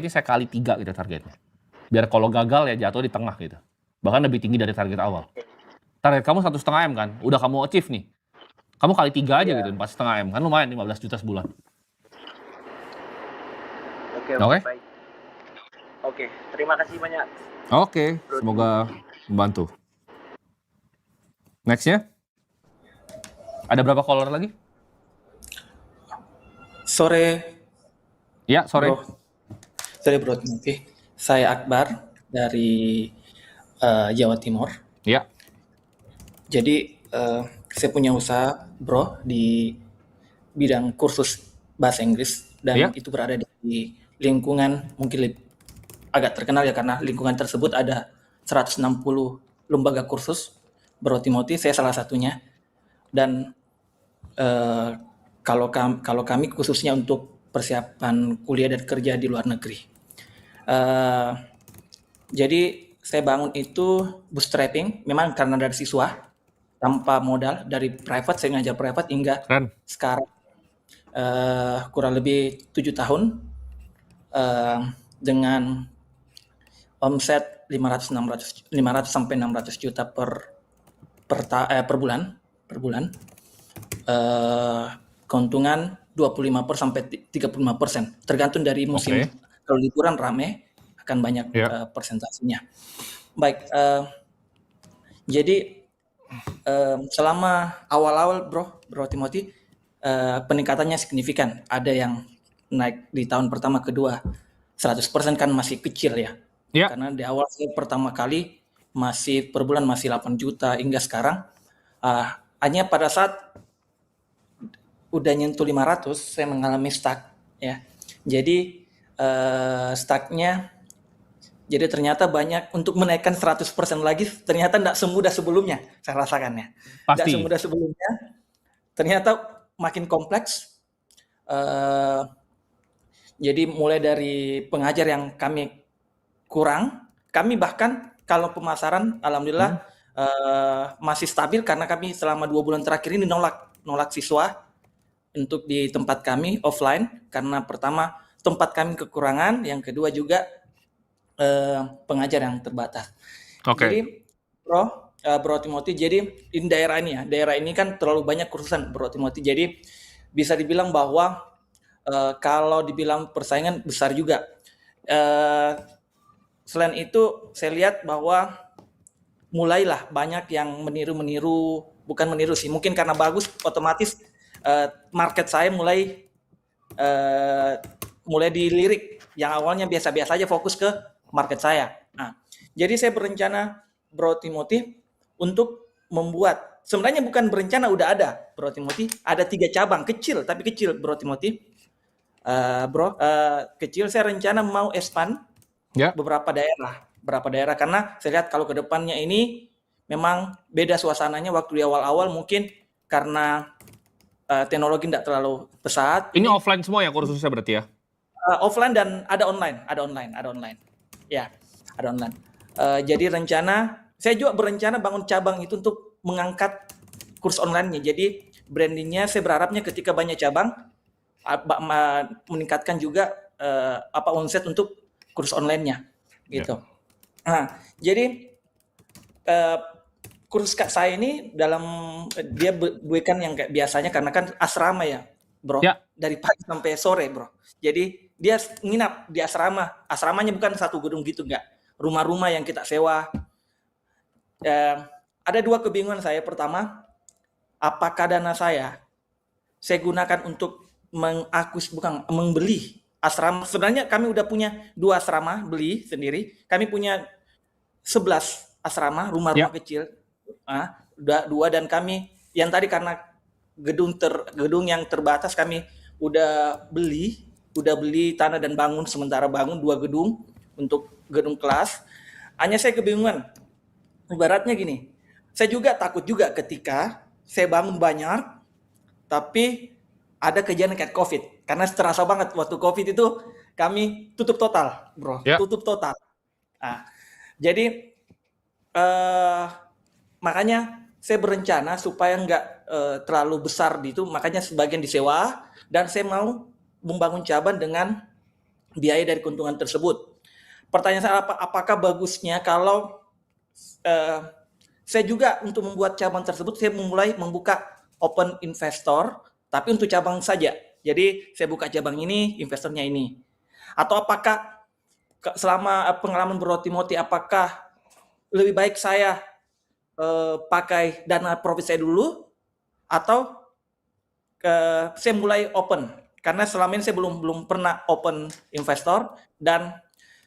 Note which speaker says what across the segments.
Speaker 1: ini saya kali 3 gitu targetnya. Biar kalau gagal ya jatuh di tengah gitu. Bahkan lebih tinggi dari target awal. Target kamu 1,5 M kan? Udah kamu achieve nih. Kamu kali 3 aja
Speaker 2: Iya.
Speaker 1: gitu, 4,5 M. Kan lumayan 15 juta sebulan.
Speaker 2: Oke,
Speaker 1: Oke?
Speaker 2: baik. Oke, terima kasih banyak.
Speaker 1: Oke,
Speaker 2: Bro
Speaker 1: semoga membantu. Next-nya. Ada berapa caller lagi?
Speaker 3: Sore,
Speaker 1: Ya, sore.
Speaker 3: Bro. Sore, Bro Timothy. Saya Akbar dari Jawa Timur.
Speaker 1: Ya.
Speaker 3: Jadi saya punya usaha, Bro, di bidang kursus bahasa Inggris dan
Speaker 1: Iya.
Speaker 3: itu berada di lingkungan mungkin agak terkenal ya karena lingkungan tersebut ada 160 lembaga kursus. Bro Timothy, saya salah satunya. Dan kalau kami khususnya untuk persiapan kuliah dan kerja di luar negeri. Jadi saya bangun itu bootstrapping, memang karena dari siswa tanpa modal dari private, saya ngajar private hingga
Speaker 1: Keren.
Speaker 3: sekarang kurang lebih 7 tahun dengan omset 500 sampai 600 juta per bulan. Keuntungan 25% sampai 35%, tergantung dari musim.
Speaker 1: Oke.
Speaker 3: Kalau liburan rame akan banyak
Speaker 1: Ya.
Speaker 3: persentasenya. Baik, jadi selama awal-awal Bro Timothy, peningkatannya signifikan. Ada yang naik di tahun pertama, kedua 100% kan masih kecil ya.
Speaker 1: Ya.
Speaker 3: Karena di awal saya pertama kali masih per bulan masih 8 juta hingga sekarang hanya pada saat udah nyentuh 500 saya mengalami stuck ya. Jadi stucknya jadi ternyata banyak untuk menaikkan 100% lagi ternyata tidak semudah sebelumnya saya rasakannya. Tidak
Speaker 1: Pasti.
Speaker 3: semudah sebelumnya. Ternyata makin kompleks. Jadi mulai dari pengajar yang kami kurang, kami bahkan kalau pemasaran alhamdulillah masih stabil karena kami selama 2 bulan terakhir ini nolak siswa untuk di tempat kami offline karena pertama tempat kami kekurangan, yang kedua juga pengajar yang terbatas.
Speaker 1: Oke.
Speaker 3: Jadi Bro Timothy, jadi di daerah ini kan terlalu banyak kursusan Bro Timothy. Jadi bisa dibilang bahwa kalau dibilang persaingan besar juga. Selain itu saya lihat bahwa mulailah banyak yang meniru, bukan meniru sih, mungkin karena bagus otomatis market saya mulai dilirik. Yang awalnya biasa-biasa aja fokus ke market saya. Nah, jadi saya berencana Bro Timothy untuk membuat, sebenarnya bukan berencana, udah ada Bro Timothy, ada 3 cabang kecil Bro Timothy. Kecil, saya rencana mau expand beberapa daerah karena saya lihat kalau ke depannya ini memang beda suasananya. Waktu di awal-awal mungkin karena teknologi tidak terlalu pesat.
Speaker 1: Ini offline semua ya kursusnya berarti ya?
Speaker 3: Offline dan ada online. Ya, ada online. Jadi saya juga berencana bangun cabang itu untuk mengangkat kurs online-nya. Jadi brandingnya saya berharapnya ketika banyak cabang meningkatkan juga omset untuk kurs online-nya gitu. Nah, jadi kurs saya ini dia bukan yang kayak biasanya karena kan asrama ya, Bro.
Speaker 1: Ya.
Speaker 3: Dari pagi sampai sore, Bro. Jadi dia nginap di asrama. Asramanya bukan satu gedung gitu, enggak. Rumah-rumah yang kita sewa. Ada 2 kebingungan saya. Pertama, apakah dana saya gunakan untuk membeli asrama. Sebenarnya kami udah punya 2 asrama beli sendiri. Kami punya 11 asrama, rumah-rumah kecil. 2 dan kami yang tadi karena gedung yang terbatas kami udah beli tanah dan sementara bangun 2 gedung untuk gedung kelas. Hanya saya kebingungan. Ibaratnya gini, saya juga takut juga ketika saya bangun banyak tapi ada kejadian kayak COVID. Karena terasa banget waktu COVID itu kami tutup total, Bro.
Speaker 1: Ya.
Speaker 3: Tutup total. Nah, jadi makanya saya berencana supaya nggak terlalu besar gitu, makanya sebagian disewa dan saya mau membangun cabang dengan biaya dari keuntungan tersebut. Pertanyaan saya apakah bagusnya kalau eh, saya juga untuk membuat cabang tersebut saya mulai membuka open investor, tapi untuk cabang saja. Jadi saya buka cabang ini, investornya ini. Atau apakah selama pengalaman Bro Timothy, apakah lebih baik saya pakai dana profit saya dulu atau saya mulai open? Karena selama ini saya belum pernah open investor, dan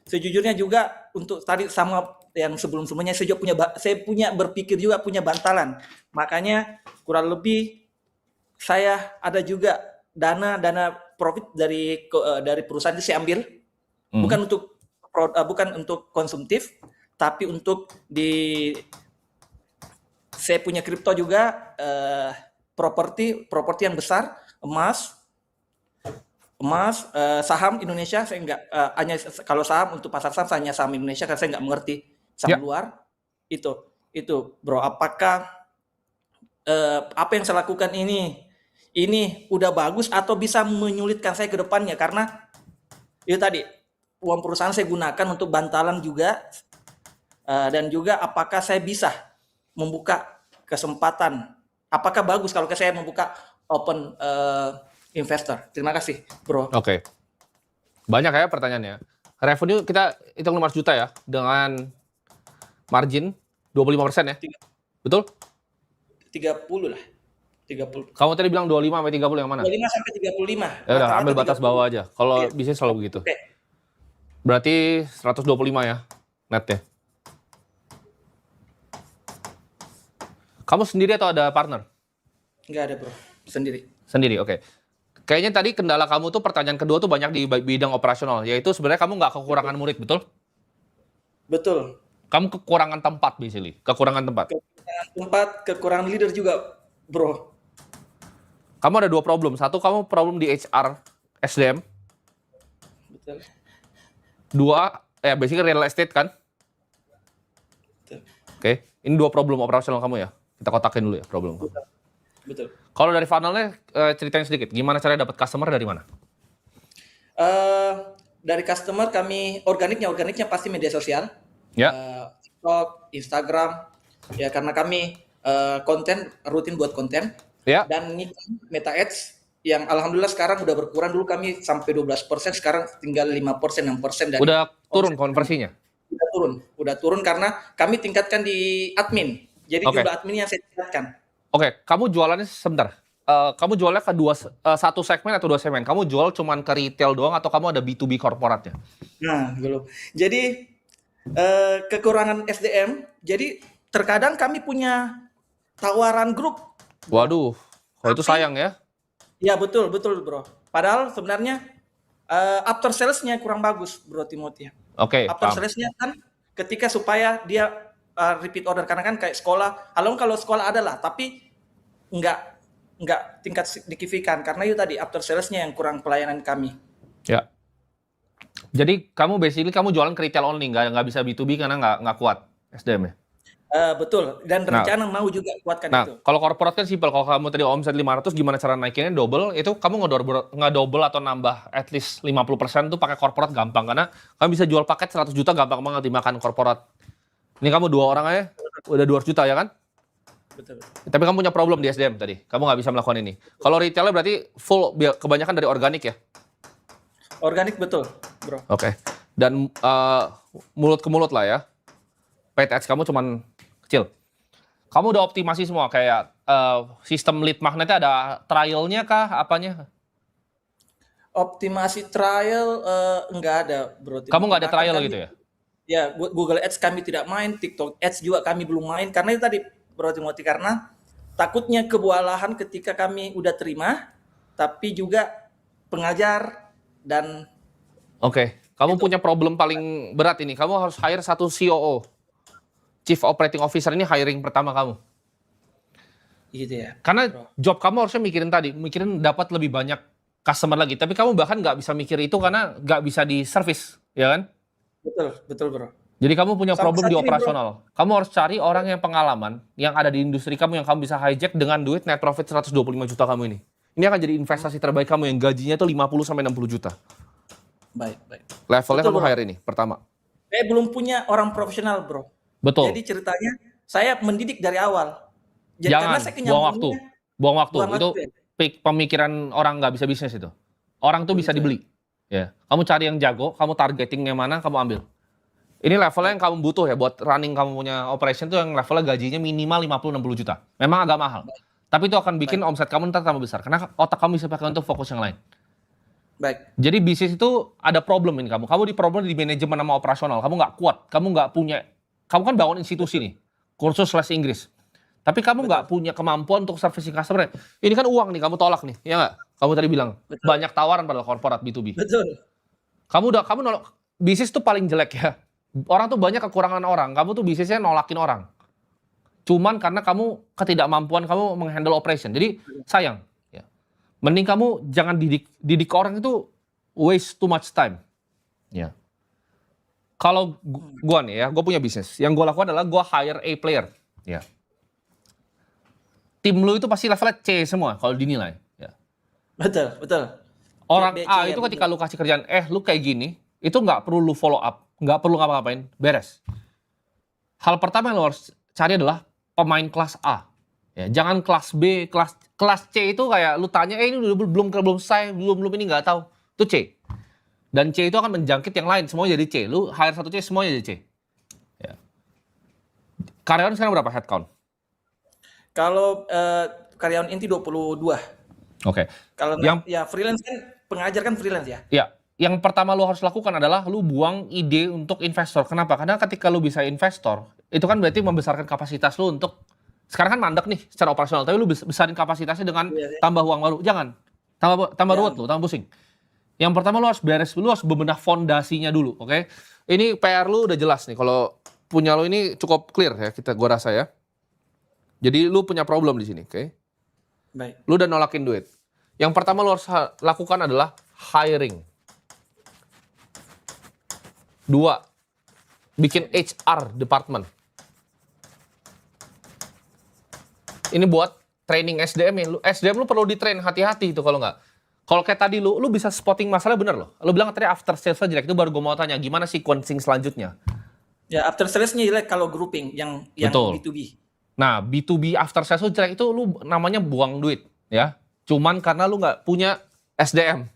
Speaker 3: sejujurnya juga untuk tadi sama yang sebelum-sebelumnya saya punya berpikir juga punya bantalan. Makanya kurang lebih saya ada juga dana profit dari perusahaan itu saya ambil, bukan untuk konsumtif, tapi untuk saya punya kripto juga, properti yang besar, emas, saham Indonesia. Saya enggak, hanya kalau saham untuk pasar saham hanya saham Indonesia karena saya enggak mengerti saham luar. Itu Bro, apakah apa yang saya lakukan ini udah bagus atau bisa menyulitkan saya ke depannya? Karena itu tadi uang perusahaan saya gunakan untuk bantalan juga, dan juga apakah saya bisa membuka kesempatan? Apakah bagus kalau saya membuka open investor? Terima kasih, Bro.
Speaker 1: Oke. Banyak ya pertanyaannya. Revenue kita hitung 500 juta ya, dengan margin 25% ya? Betul?
Speaker 3: 30 lah. 30.
Speaker 1: Kamu tadi bilang 25 sampai 30 yang mana?
Speaker 3: 25 sampai 35.
Speaker 1: Ya udah, ambil batas bawah aja. Kalau bisnis selalu begitu.
Speaker 3: Oke.
Speaker 1: Berarti 125 ya netnya. Kamu sendiri atau ada partner?
Speaker 3: Enggak ada, Bro. Sendiri.
Speaker 1: Sendiri, oke. Kayaknya tadi kendala kamu tuh pertanyaan kedua tuh banyak di bidang operasional, yaitu sebenarnya kamu nggak kekurangan murid, betul?
Speaker 3: Betul.
Speaker 1: Kamu kekurangan tempat, basically. Kekurangan tempat.
Speaker 3: Kekurangan tempat, kekurangan leader juga, Bro.
Speaker 1: Kamu ada 2 problem. Satu, kamu problem di HR, SDM.
Speaker 3: Betul.
Speaker 1: 2, ya basically real estate kan?
Speaker 3: Betul.
Speaker 1: Oke. Ini 2 problem operasional kamu ya. Kita kotakin dulu ya problem.
Speaker 3: Betul.
Speaker 1: Kalau dari funnelnya, ceritain sedikit. Gimana caranya dapat customer dari mana?
Speaker 3: Dari customer kami, organiknya pasti media sosial.
Speaker 1: Ya.
Speaker 3: TikTok, Instagram. Ya karena kami rutin buat konten.
Speaker 1: Ya.
Speaker 3: Dan ini Meta Ads yang alhamdulillah sekarang udah berkurang. Dulu kami sampai 12%, sekarang tinggal 5%, 6% dari.
Speaker 1: Udah turun konversinya?
Speaker 3: Udah turun karena kami tingkatkan di admin. Jadi jumlah admin yang saya tingkatkan.
Speaker 1: Oke, kamu jualannya sebentar. Kamu jualnya ke satu segmen atau 2 segmen? Kamu jual cuman ke retail doang atau kamu ada B2B korporatnya?
Speaker 3: Nah, belum. Jadi kekurangan SDM. Jadi terkadang kami punya tawaran grup.
Speaker 1: Waduh, kalau itu sayang ya?
Speaker 3: Ya betul Bro. Padahal sebenarnya after sales-nya kurang bagus, Bro Timothy.
Speaker 1: Oke.
Speaker 3: After sales-nya kan ketika supaya dia repeat order, karena kan kayak sekolah. Kalau sekolah ada lah, tapi nggak tingkat signifikan karena itu tadi after sales-nya yang kurang pelayanan kami.
Speaker 1: Ya. Jadi kamu basically jualan ke retail only, nggak bisa B2B karena nggak kuat SDM-nya.
Speaker 3: Betul, dan rencana mau juga kuatkan itu.
Speaker 1: Nah, kalau corporate kan simpel. Kalau kamu tadi omset 500, gimana cara naikinnya double? Itu kamu nggak double atau nambah at least 50% tuh pakai corporate gampang. Karena kamu bisa jual paket 100 juta gampang banget dimakan corporate. Ini kamu 2 orang aja, udah 200 juta ya kan?
Speaker 3: Betul.
Speaker 1: Tapi kamu punya problem di SDM tadi. Kamu nggak bisa melakukan ini. Kalau retailnya berarti full, kebanyakan dari organik ya?
Speaker 3: Organik betul, Bro.
Speaker 1: Oke. Dan mulut ke mulut lah ya. Paid ads kamu cuman kecil. Kamu udah optimasi semua kayak sistem lead magnetnya, ada trialnya kah apanya?
Speaker 3: Optimasi trial enggak ada, Bro.
Speaker 1: Kamu nggak ada trial gitu ya?
Speaker 3: Ya, Google Ads kami tidak main, TikTok Ads juga kami belum main karena itu tadi, Bro Timothy, karena takutnya kewalahan ketika kami udah terima, tapi juga pengajar dan.
Speaker 1: Oke. Kamu punya problem paling berat ini. Kamu harus hire satu COO. Chief Operating Officer, ini hiring pertama kamu.
Speaker 3: Gitu ya.
Speaker 1: Karena job kamu harusnya mikirin dapat lebih banyak customer lagi. Tapi kamu bahkan nggak bisa mikir itu karena nggak bisa di service, ya kan?
Speaker 3: Betul, Bro.
Speaker 1: Jadi kamu punya problem di operasional. Kamu harus cari orang yang pengalaman, yang ada di industri kamu, yang kamu bisa hijack dengan duit net profit 125 juta kamu ini. Ini akan jadi investasi terbaik kamu yang gajinya tuh 50 sampai 60 juta.
Speaker 3: Baik, baik.
Speaker 1: Levelnya
Speaker 3: Betul,
Speaker 1: kamu
Speaker 3: Bro.
Speaker 1: hire ini, pertama.
Speaker 3: Saya belum punya orang profesional, Bro.
Speaker 1: Betul.
Speaker 3: Jadi ceritanya saya mendidik dari awal. Jadi karena
Speaker 1: Jangan,
Speaker 3: saya
Speaker 1: buang waktu.
Speaker 3: kenyambungannya
Speaker 1: Buang waktu.
Speaker 3: buang
Speaker 1: Itu
Speaker 3: waktu ya.
Speaker 1: pemikiran orang nggak bisa bisnis itu. Orang tuh bisa
Speaker 3: Begitu ya.
Speaker 1: dibeli. Ya. Kamu cari yang jago, kamu targetingnya mana, kamu ambil. Ini levelnya yang kamu butuh ya buat running kamu punya operation tuh yang levelnya gajinya minimal 50-60 juta. Memang agak mahal. Tapi itu akan bikin omset kamu ntar tambah besar. Karena otak kamu bisa pakai untuk fokus yang lain.
Speaker 3: Baik.
Speaker 1: Jadi bisnis itu ada problem ini kamu. Kamu di problem di manajemen sama operasional. Kamu nggak kuat. Kamu nggak punya. Kamu kan bangun institusi nih. Kursus les Inggris. Tapi kamu nggak punya kemampuan untuk servicing customer. Ini kan uang nih, kamu tolak nih. Ya nggak? Kamu tadi bilang.
Speaker 3: Betul.
Speaker 1: Banyak tawaran pada korporat B2B.
Speaker 3: Betul.
Speaker 1: Kamu nolak. Bisnis tuh paling jelek ya. Orang tuh banyak kekurangan orang. Kamu tuh bisnisnya nolakin orang. Cuman karena kamu ketidakmampuan kamu menghandle operation. Jadi sayang. Ya. Mending kamu jangan didik orang itu waste too much time. Ya. Kalau gua nih ya, gua punya bisnis. Yang gua lakukan adalah gua hire A player. Ya. Tim lu itu pasti levelnya C semua kalau dinilai. Ya.
Speaker 3: Betul, betul.
Speaker 1: Orang
Speaker 3: C,
Speaker 1: A
Speaker 3: ya,
Speaker 1: itu
Speaker 3: betul.
Speaker 1: ketika lu kasih kerjaan, lu kayak gini, itu nggak perlu lu follow up, nggak perlu ngapa-ngapain, beres. Hal pertama yang lu harus cari adalah pemain kelas A. Ya, jangan kelas B, kelas C itu kayak lu tanya, ini belum selesai, belum ini nggak tahu. Itu C. Dan C itu akan menjangkit yang lain, semuanya jadi C. Lu hire satu C, semuanya jadi C. Ya. Karyawan sekarang berapa headcount?
Speaker 3: Kalau karyawan inti 22.
Speaker 1: Oke.
Speaker 3: Kalau ya freelance kan pengajar kan freelance ya.
Speaker 1: Ya, yang pertama lu harus lakukan adalah lu buang ide untuk investor. Kenapa? Karena ketika lu bisa investor, itu kan berarti membesarkan kapasitas lu untuk sekarang kan mandek nih secara operasional, tapi lu besarin kapasitasnya dengan tambah uang baru. Jangan. Tambah ruwet lu, tambah pusing. Yang pertama lu harus lu harus bebenah fondasinya dulu, oke? Ini PR lu udah jelas nih. Kalau punya lu ini cukup clear ya, gua rasa ya. Jadi lu punya problem di sini, oke?
Speaker 3: Baik.
Speaker 1: Lu udah nolakin duit. Yang pertama lu harus lakukan adalah hiring. 2, bikin HR department. Ini buat training SDM ya. SDM lu perlu di-train, hati-hati itu kalau nggak. Kalau kayak tadi lu bisa spotting masalah bener loh. Lu bilang tadi after sales jelek, itu baru gue mau tanya gimana sequencing selanjutnya.
Speaker 3: Ya after sales-nya jelek kalau grouping yang
Speaker 1: Betul.
Speaker 3: B2B.
Speaker 1: Nah, B2B after sales jelek itu lu namanya buang duit ya. Cuman karena lu nggak punya SDM.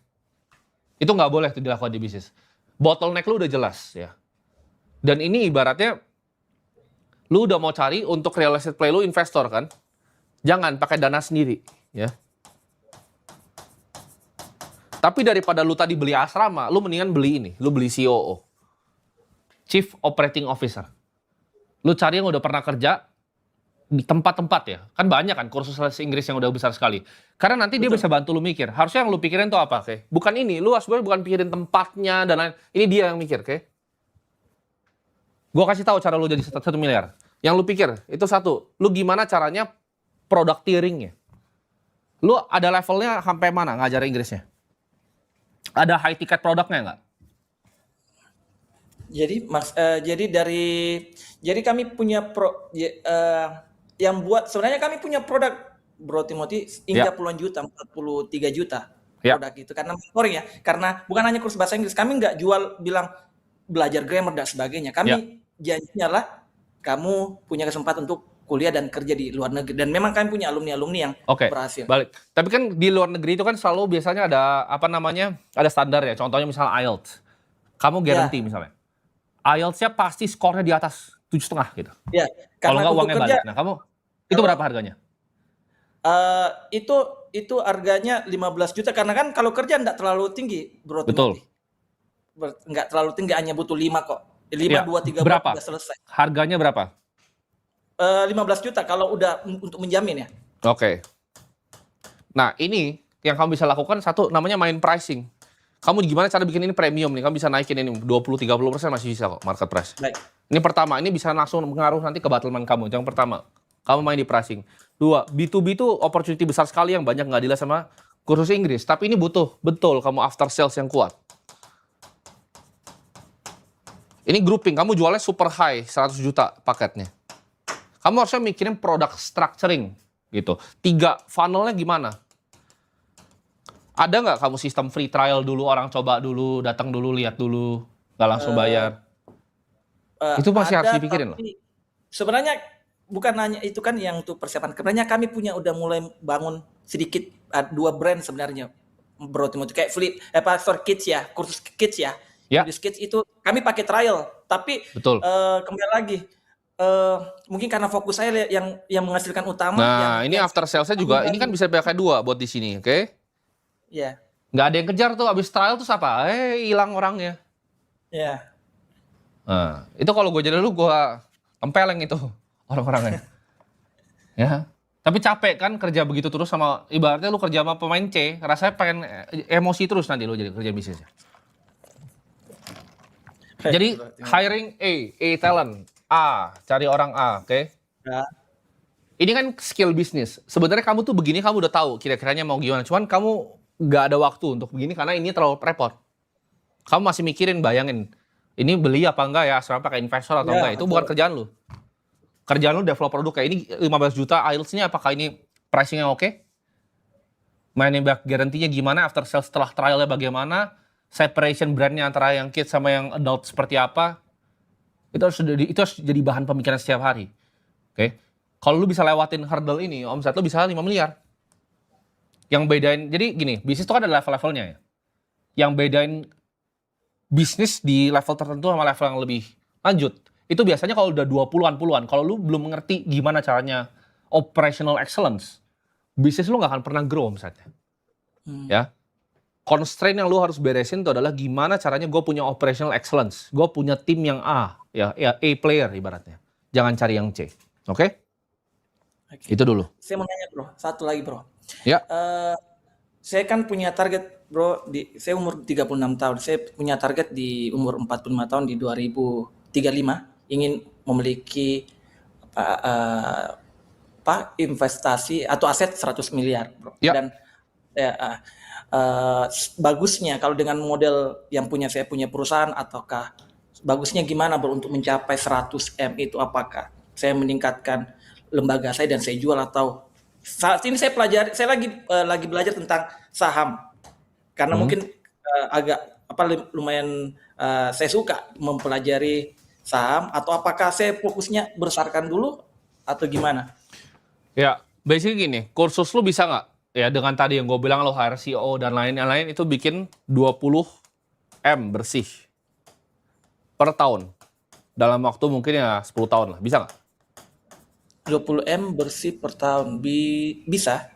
Speaker 1: Itu nggak boleh tuh dilakukan di bisnis. Bottleneck lu udah jelas ya. Dan ini ibaratnya lu udah mau cari untuk real estate play lu investor kan. Jangan pakai dana sendiri ya. Tapi daripada lu tadi beli asrama, lu mendingan beli ini, lu beli COO. Chief Operating Officer. Lu cari yang udah pernah kerja di tempat-tempat ya. Kan banyak kan kursus les Inggris yang udah besar sekali. Karena nanti dia bisa bantu lu mikir. Harusnya yang lu pikirin tuh apa, oke? Bukan ini, lu sebenarnya bukan pikirin tempatnya dan lain. Ini dia yang mikir, oke? Gua kasih tahu cara lu jadi 1 miliar. Yang lu pikir itu satu, lu gimana caranya product tiering-nya. Lu ada levelnya sampai mana ngajar Inggrisnya? Ada high ticket produknya nggak?
Speaker 3: Jadi kami punya yang buat sebenarnya kami punya produk Bro Timothy hingga puluhan juta, 43 juta produk itu karena mentoring ya. Karena bukan hanya kursus bahasa Inggris, kami nggak jual bilang belajar grammar dan sebagainya. Kami janjinya lah kamu punya kesempatan untuk kuliah dan kerja di luar negeri, dan memang kami punya alumni-alumni yang berhasil.
Speaker 1: Balik. Tapi kan di luar negeri itu kan selalu biasanya ada ada standar ya. Contohnya misalnya IELTS. Kamu guarantee misalnya. IELTS-nya pasti skornya di atas 7,5 gitu.
Speaker 3: Ya,
Speaker 1: kalau nggak
Speaker 3: untuk
Speaker 1: uangnya
Speaker 3: kerja,
Speaker 1: balik. Nah, itu berapa harganya?
Speaker 3: Itu harganya 15 juta karena kan kalau kerja enggak terlalu tinggi, Bro.
Speaker 1: Betul.
Speaker 3: Enggak terlalu tinggi, hanya butuh 5 kok. 5, 2, 3
Speaker 1: berapa?
Speaker 3: udah selesai.
Speaker 1: Harganya berapa?
Speaker 3: 15 juta kalau udah untuk menjamin ya.
Speaker 1: Oke. Nah, ini yang kamu bisa lakukan satu namanya main pricing. Kamu gimana cara bikin ini premium nih? Kamu bisa naikin ini 20-30% masih bisa kok market price.
Speaker 3: Baik.
Speaker 1: Ini pertama, ini bisa langsung mengaruh nanti ke bottom line kamu. Yang pertama, kamu main di pricing. 2, B2B itu opportunity besar sekali yang banyak nggak dilihat sama kursus Inggris. Tapi ini butuh betul kamu after sales yang kuat. Ini grouping, kamu jualnya super high, 100 juta paketnya. Kamu harusnya mikirin product structuring gitu. 3, funnelnya gimana? Ada nggak kamu sistem free trial dulu, orang coba dulu, datang dulu, lihat dulu, nggak langsung bayar? Itu masih harus
Speaker 3: Ada,
Speaker 1: dipikirin loh.
Speaker 3: tapi sebenarnya bukan hanya itu kan yang untuk persiapan. Sebenarnya kami punya udah mulai bangun sedikit 2 brand sebenarnya, Bro Timothy. Kayak for kids ya, kursus kids ya.
Speaker 1: Ya.
Speaker 3: Kursus kids itu kami pakai trial, tapi
Speaker 1: Betul.
Speaker 3: kembali lagi mungkin karena fokus saya yang menghasilkan utama.
Speaker 1: Nah, ini after sales-nya juga,
Speaker 3: kami
Speaker 1: ini kan bisa pakai 2 buat di sini, oke?
Speaker 3: Ya,
Speaker 1: Nggak ada yang kejar tuh, abis trial tuh apa? Hilang orangnya.
Speaker 3: ya.
Speaker 1: Nah, itu kalau gue jadi lu, gue tempeleng itu orang-orangnya. Ya. Tapi capek kan kerja begitu terus sama, ibaratnya lu kerja sama pemain C, rasanya pengen emosi terus nanti lu jadi kerja bisnisnya. Jadi hiring A talent, A, cari orang A, oke?
Speaker 3: Ya.
Speaker 1: Ini kan skill bisnis. Sebenarnya kamu tuh begini, kamu udah tahu kira-kiranya mau gimana. Cuman kamu nggak ada waktu untuk begini karena ini terlalu repot. Kamu masih mikirin, bayangin, ini beli apa enggak ya, sekarang pakai investor atau
Speaker 3: Ya,
Speaker 1: enggak. Itu bukan kerjaan lu. Kerjaan lu develop produk kayak ini 15 juta, IELTS-nya apakah ini pricing-nya oke? Money back guarantee-nya gimana, after sales setelah trial-nya bagaimana, separation brand-nya antara yang kids sama yang adult seperti apa. Itu harus jadi bahan pemikiran setiap hari. Oke. Kalau lu bisa lewatin hurdle ini, omset lu bisa 5 miliar. Yang bedain, jadi gini, bisnis itu kan ada level-levelnya ya. Yang bedain bisnis di level tertentu sama level yang lebih lanjut, itu biasanya kalau udah 20-an, kalau lu belum mengerti gimana caranya operational excellence, bisnis lu nggak akan pernah grow misalnya. Ya. Constraint yang lu harus beresin itu adalah gimana caranya gue punya operational excellence. Gue punya tim yang A, ya A player ibaratnya. Jangan cari yang C. Oke?
Speaker 3: Oke.
Speaker 1: Itu dulu.
Speaker 3: Saya mau nanya bro, satu lagi bro.
Speaker 1: Ya.
Speaker 3: Saya kan punya target bro, saya umur 36 tahun, saya punya target di umur 45 tahun di 2035, ingin memiliki investasi atau aset 100 miliar bro.
Speaker 1: Ya.
Speaker 3: Dan bagusnya kalau dengan model yang saya punya perusahaan, ataukah bagusnya gimana bro untuk mencapai 100 M itu? Apakah saya meningkatkan lembaga saya dan saya jual, atau saat ini saya lagi belajar tentang saham karena mungkin lumayan saya suka mempelajari saham, atau apakah saya fokusnya besarkan dulu atau gimana?
Speaker 1: Ya, basically gini, kursus lu bisa nggak? Ya dengan tadi yang gue bilang lo hire CEO dan lain-lain itu bikin 20 M bersih per tahun. Dalam waktu mungkin ya 10 tahun lah, bisa nggak?
Speaker 3: 20 M bersih per tahun, bisa.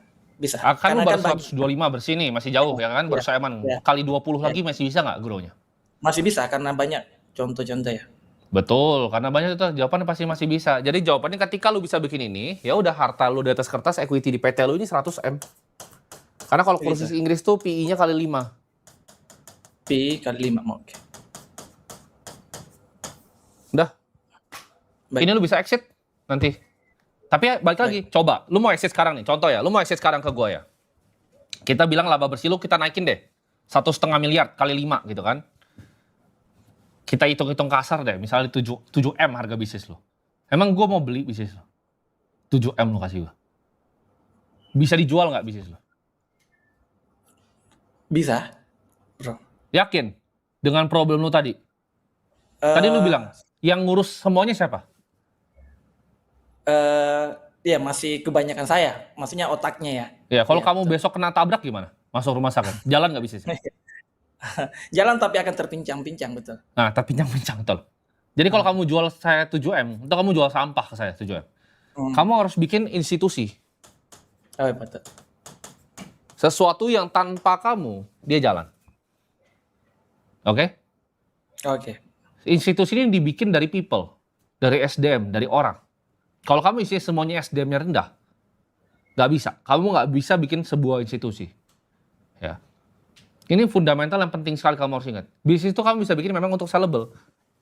Speaker 1: Kan lu
Speaker 3: Karena
Speaker 1: baru 125 bersih nih, masih jauh ya kan, baru seeman. Kali 20 lagi masih bisa nggak grow-nya?
Speaker 3: Masih bisa karena banyak contoh-contoh ya.
Speaker 1: Betul, karena banyak itu jawabannya pasti masih bisa. Jadi jawabannya ketika lu bisa bikin ini, ya udah harta lu di atas kertas, equity di PT lu ini 100 M. Karena kalau kursus Inggris tuh PI-nya kali 5.
Speaker 3: PI kali 5, oke.
Speaker 1: Udah.
Speaker 3: Baik.
Speaker 1: Ini lu bisa exit nanti. Tapi ya, balik lagi, coba. Lu mau exit sekarang nih, contoh ya. Lu mau exit sekarang ke gua ya. Kita bilang laba bersih lu kita naikin deh. 1,5 miliar kali 5 gitu kan. Kita hitung-hitung kasar deh, misalnya 7 M harga bisnis lu. Emang gua mau beli bisnis lu? 7 M lu kasih gua. Bisa dijual nggak bisnis lu?
Speaker 3: Bisa, bro.
Speaker 1: Yakin? Dengan problem lu tadi? Tadi lu bilang, yang ngurus semuanya siapa?
Speaker 3: Ya masih kebanyakan saya, maksudnya otaknya ya.
Speaker 1: Ya, kalau kamu besok kena tabrak gimana? Masuk rumah sakit, jalan nggak bisnisnya?
Speaker 3: Jalan tapi akan terpincang-pincang, betul.
Speaker 1: Nah, terpincang-pincang, betul. Jadi kalau kamu jual saya 7M, atau kamu jual sampah ke saya 7M, kamu harus bikin institusi.
Speaker 3: Oh, betul.
Speaker 1: Sesuatu yang tanpa kamu, dia jalan. Oke?
Speaker 3: Oke.
Speaker 1: Institusi ini dibikin dari people, dari SDM, dari orang. Kalau kamu isinya semuanya SDM-nya rendah, nggak bisa. Kamu nggak bisa bikin sebuah institusi. Ya. Ini fundamental yang penting sekali kamu harus ingat. Bisnis itu kamu bisa bikin memang untuk sellable.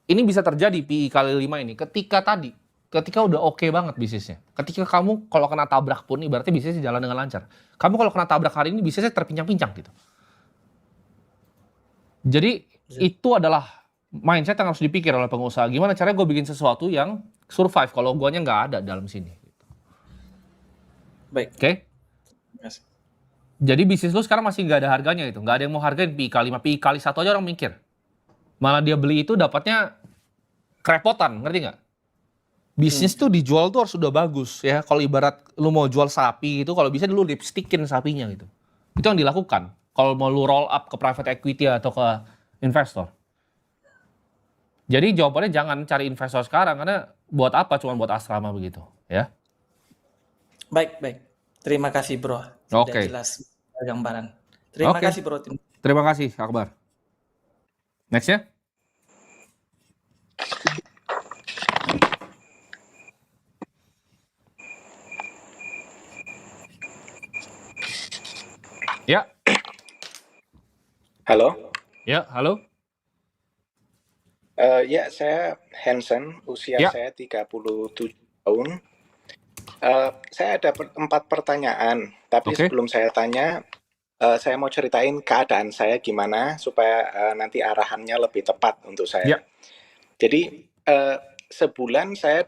Speaker 1: Ini bisa terjadi PI kali 5 ini ketika udah oke banget bisnisnya. Ketika kamu kalau kena tabrak pun berarti bisnisnya jalan dengan lancar. Kamu kalau kena tabrak hari ini bisnisnya terpincang-pincang gitu. Jadi itu adalah mindset yang harus dipikir oleh pengusaha. Gimana caranya gue bikin sesuatu yang survive kalau guanya nggak ada dalam sini.
Speaker 3: Baik.
Speaker 1: Oke?
Speaker 3: Yes.
Speaker 1: Jadi bisnis lu sekarang masih nggak ada harganya itu. Nggak ada yang mau hargain PI kali 5, PI kali 1 aja orang mikir. Malah dia beli itu dapatnya kerepotan, ngerti nggak? Bisnis tuh dijual tuh harus udah bagus ya. Kalau ibarat lu mau jual sapi itu, kalau bisa dulu lipstikin sapinya gitu. Itu yang dilakukan. Kalau mau lu roll up ke private equity atau ke investor. Jadi jawabannya jangan cari investor sekarang, karena buat apa cuma buat asrama begitu ya.
Speaker 3: Baik, baik. Terima kasih bro. Sudah
Speaker 1: Oke.
Speaker 3: jelas gambaran. Terima
Speaker 1: Oke.
Speaker 3: kasih bro.
Speaker 1: Terima kasih Akbar. Next ya. Ya,
Speaker 4: Halo,
Speaker 1: ya, halo.
Speaker 4: ya saya Hansen, usia
Speaker 1: Ya.
Speaker 4: saya 37 tahun. Saya ada 4 pertanyaan, tapi
Speaker 1: Oke.
Speaker 4: sebelum saya tanya, saya mau ceritain keadaan saya gimana supaya nanti arahannya lebih tepat untuk saya.
Speaker 1: Ya.
Speaker 4: Jadi sebulan saya